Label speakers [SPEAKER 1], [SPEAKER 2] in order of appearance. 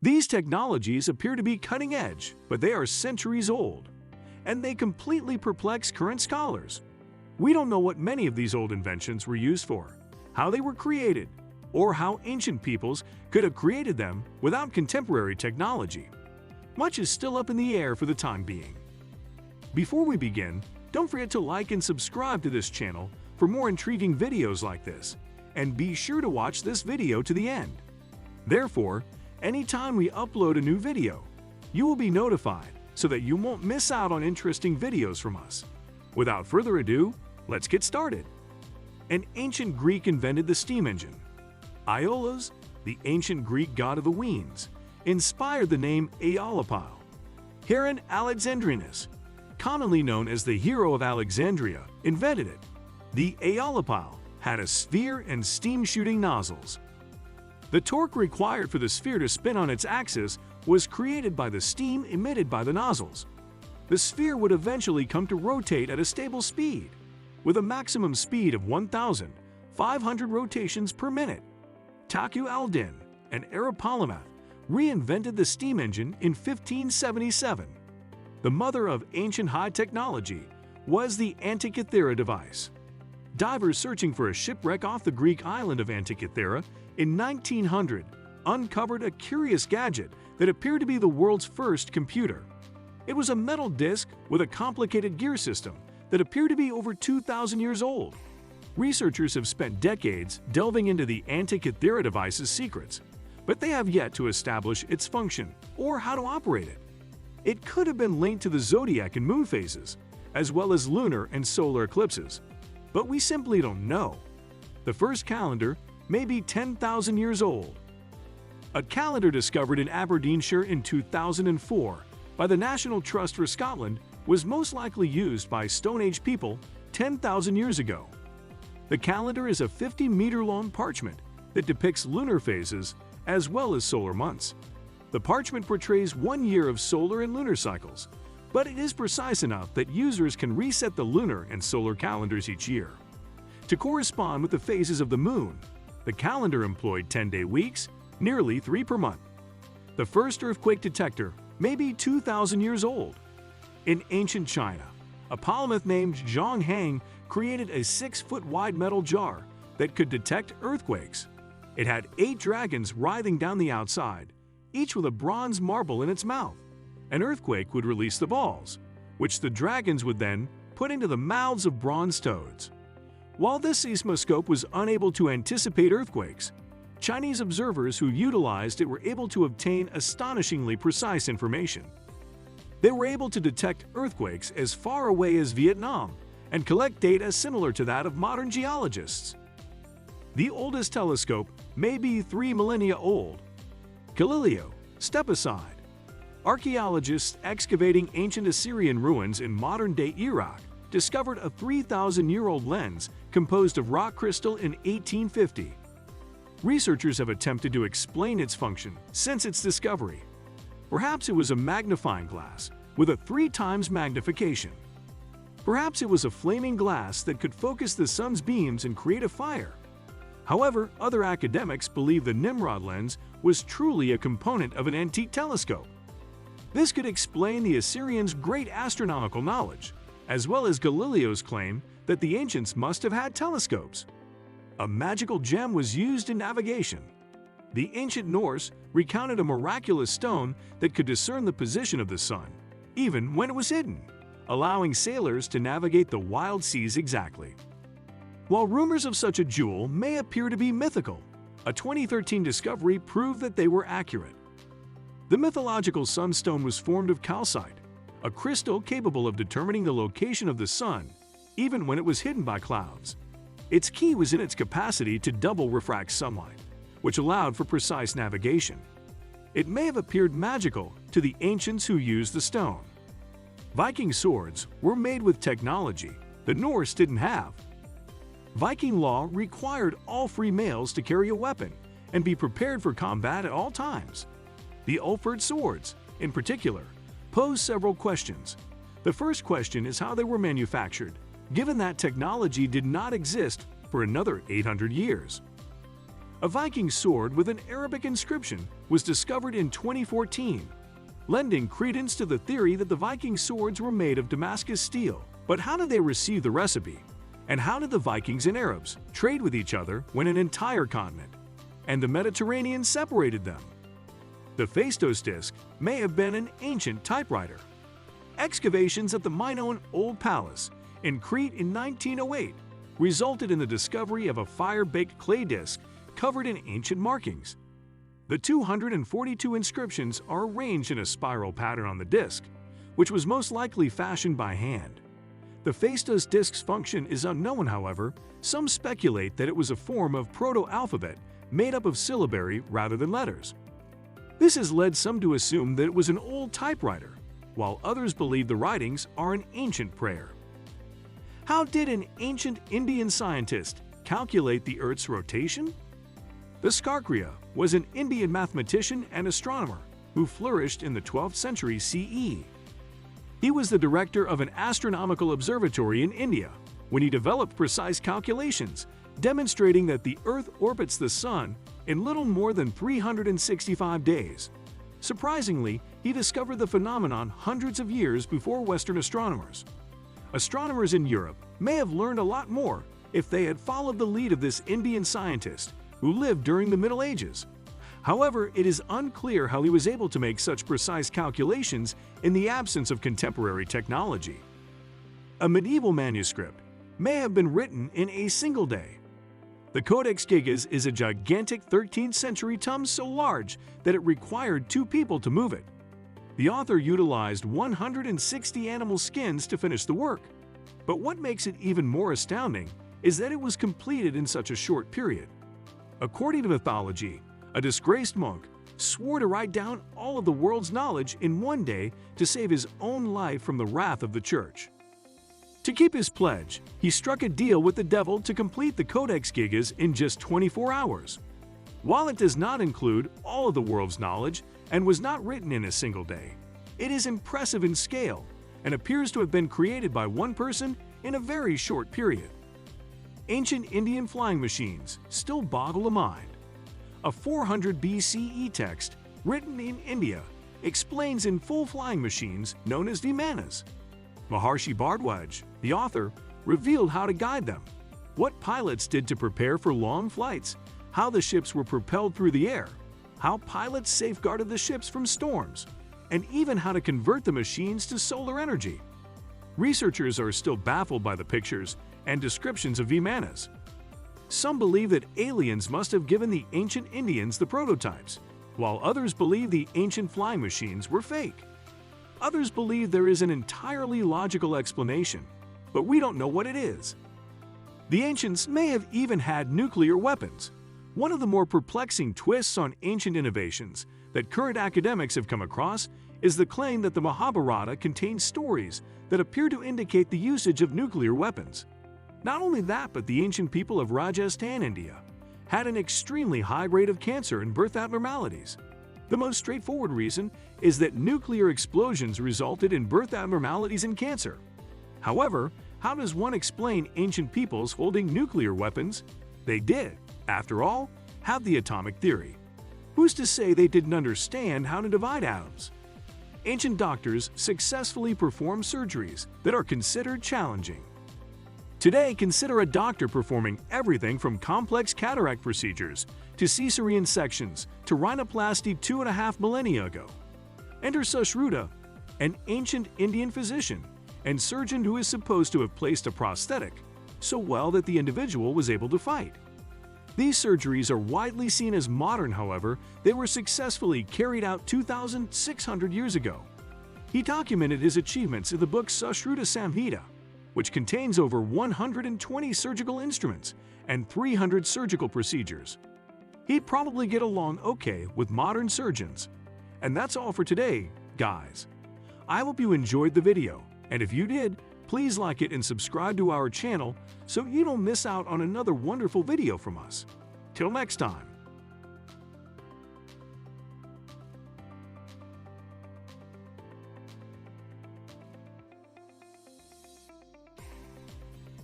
[SPEAKER 1] These technologies appear to be cutting edge, but they are centuries old, and they completely perplex current scholars. We don't know what many of these old inventions were used for, how they were created, or how ancient peoples could have created them without contemporary technology. Much is still up in the air for the time being. Before we begin, don't forget to like and subscribe to this channel for more intriguing videos like this, and be sure to watch this video to the end. Therefore, anytime we upload a new video, you will be notified so that you won't miss out on interesting videos from us. Without further ado, let's get started. An ancient Greek invented the steam engine. Aeolus, the ancient Greek god of the winds, inspired the name Aeolipile. Heron Alexandrinus, commonly known as the hero of Alexandria, invented it. The Aeolipile had a sphere and steam-shooting nozzles. The torque required for the sphere to spin on its axis was created by the steam emitted by the nozzles. The sphere would eventually come to rotate at a stable speed, with a maximum speed of 1,500 rotations per minute. Taqi al-Din and Arab polymath reinvented the steam engine in 1577. The mother of ancient high technology was the Antikythera device. Divers searching for a shipwreck off the Greek island of Antikythera in 1900 uncovered a curious gadget that appeared to be the world's first computer. It was a metal disc with a complicated gear system that appeared to be over 2,000 years old. Researchers have spent decades delving into the Antikythera device's secrets, but they have yet to establish its function or how to operate it. It could have been linked to the zodiac and moon phases, as well as lunar and solar eclipses, but we simply don't know. The first calendar may be 10,000 years old. A calendar discovered in Aberdeenshire in 2004 by the National Trust for Scotland was most likely used by Stone Age people 10,000 years ago. The calendar is a 50-meter-long parchment that depicts lunar phases as well as solar months. The parchment portrays 1 year of solar and lunar cycles, but it is precise enough that users can reset the lunar and solar calendars each year. To correspond with the phases of the moon, the calendar employed 10-day weeks, nearly 3 per month. The first earthquake detector may be 2,000 years old. In ancient China, a polymath named Zhang Hang created a 6-foot-wide metal jar that could detect earthquakes. It had 8 dragons writhing down the outside, each with a bronze marble in its mouth. An earthquake would release the balls, which the dragons would then put into the mouths of bronze toads. While this seismoscope was unable to anticipate earthquakes, Chinese observers who utilized it were able to obtain astonishingly precise information. They were able to detect earthquakes as far away as Vietnam and collect data similar to that of modern geologists. The oldest telescope may be 3 millennia old. Galileo, step aside. Archaeologists excavating ancient Assyrian ruins in modern-day Iraq discovered a 3,000-year-old lens composed of rock crystal in 1850. Researchers have attempted to explain its function since its discovery. Perhaps it was a magnifying glass with a 3 times magnification. Perhaps it was a flaming glass that could focus the sun's beams and create a fire. However, other academics believe the Nimrod lens was truly a component of an antique telescope. This could explain the Assyrians' great astronomical knowledge, as well as Galileo's claim that the ancients must have had telescopes. A magical gem was used in navigation. The ancient Norse recounted a miraculous stone that could discern the position of the sun, even when it was hidden, allowing sailors to navigate the wild seas exactly. While rumors of such a jewel may appear to be mythical, a 2013 discovery proved that they were accurate. The mythological sunstone was formed of calcite, a crystal capable of determining the location of the sun, even when it was hidden by clouds. Its key was in its capacity to double refract sunlight, which allowed for precise navigation. It may have appeared magical to the ancients who used the stone. Viking swords were made with technology the Norse didn't have. Viking law required all free males to carry a weapon and be prepared for combat at all times. The Ulford swords, in particular, pose several questions. The first question is how they were manufactured, given that technology did not exist for another 800 years. A Viking sword with an Arabic inscription was discovered in 2014, lending credence to the theory that the Viking swords were made of Damascus steel. But how did they receive the recipe? And how did the Vikings and Arabs trade with each other when an entire continent and the Mediterranean separated them? The Phaistos disc may have been an ancient typewriter. Excavations at the Minoan Old Palace in Crete in 1908 resulted in the discovery of a fire-baked clay disc covered in ancient markings. The 242 inscriptions are arranged in a spiral pattern on the disc, which was most likely fashioned by hand. The Phaistos disc's function is unknown, however. Some speculate that it was a form of proto-alphabet made up of syllabary rather than letters. This has led some to assume that it was an old typewriter, while others believe the writings are an ancient prayer. How did an ancient Indian scientist calculate the Earth's rotation? Viskarkriya was an Indian mathematician and astronomer who flourished in the 12th century CE. He was the director of an astronomical observatory in India when he developed precise calculations demonstrating that the Earth orbits the Sun in little more than 365 days. Surprisingly, he discovered the phenomenon hundreds of years before Western astronomers. Astronomers in Europe may have learned a lot more if they had followed the lead of this Indian scientist who lived during the Middle Ages. However, it is unclear how he was able to make such precise calculations in the absence of contemporary technology. A medieval manuscript may have been written in a single day. The Codex Gigas is a gigantic 13th century tome so large that it required 2 people to move it. The author utilized 160 animal skins to finish the work. But what makes it even more astounding is that it was completed in such a short period. According to mythology, a disgraced monk swore to write down all of the world's knowledge in one day to save his own life from the wrath of the church. To keep his pledge, he struck a deal with the devil to complete the Codex Gigas in just 24 hours. While it does not include all of the world's knowledge and was not written in a single day, it is impressive in scale and appears to have been created by one person in a very short period. Ancient Indian flying machines still boggle the mind. A 400 BCE text written in India explains in full flying machines known as Vimanas. Maharshi Bhardwaj, the author, revealed how to guide them, what pilots did to prepare for long flights, how the ships were propelled through the air, how pilots safeguarded the ships from storms, and even how to convert the machines to solar energy. Researchers are still baffled by the pictures and descriptions of Vimanas. Some believe that aliens must have given the ancient Indians the prototypes, while others believe the ancient flying machines were fake. Others believe there is an entirely logical explanation, but we don't know what it is. The ancients may have even had nuclear weapons. One of the more perplexing twists on ancient innovations that current academics have come across is the claim that the Mahabharata contains stories that appear to indicate the usage of nuclear weapons. Not only that, but the ancient people of Rajasthan, India, had an extremely high rate of cancer and birth abnormalities. The most straightforward reason is that nuclear explosions resulted in birth abnormalities and cancer. However, how does one explain ancient peoples holding nuclear weapons? They did, after all, have the atomic theory. Who's to say they didn't understand how to divide atoms? Ancient doctors successfully perform surgeries that are considered challenging. Today, consider a doctor performing everything from complex cataract procedures to cesarean sections to rhinoplasty 2.5 millennia ago. Enter Sushruta, an ancient Indian physician and surgeon who is supposed to have placed a prosthetic so well that the individual was able to fight. These surgeries are widely seen as modern, however, they were successfully carried out 2,600 years ago. He documented his achievements in the book Sushruta Samhita, which contains over 120 surgical instruments and 300 surgical procedures. He'd probably get along okay with modern surgeons. And that's all for today, guys. I hope you enjoyed the video, and if you did, please like it and subscribe to our channel so you don't miss out on another wonderful video from us. Till next time.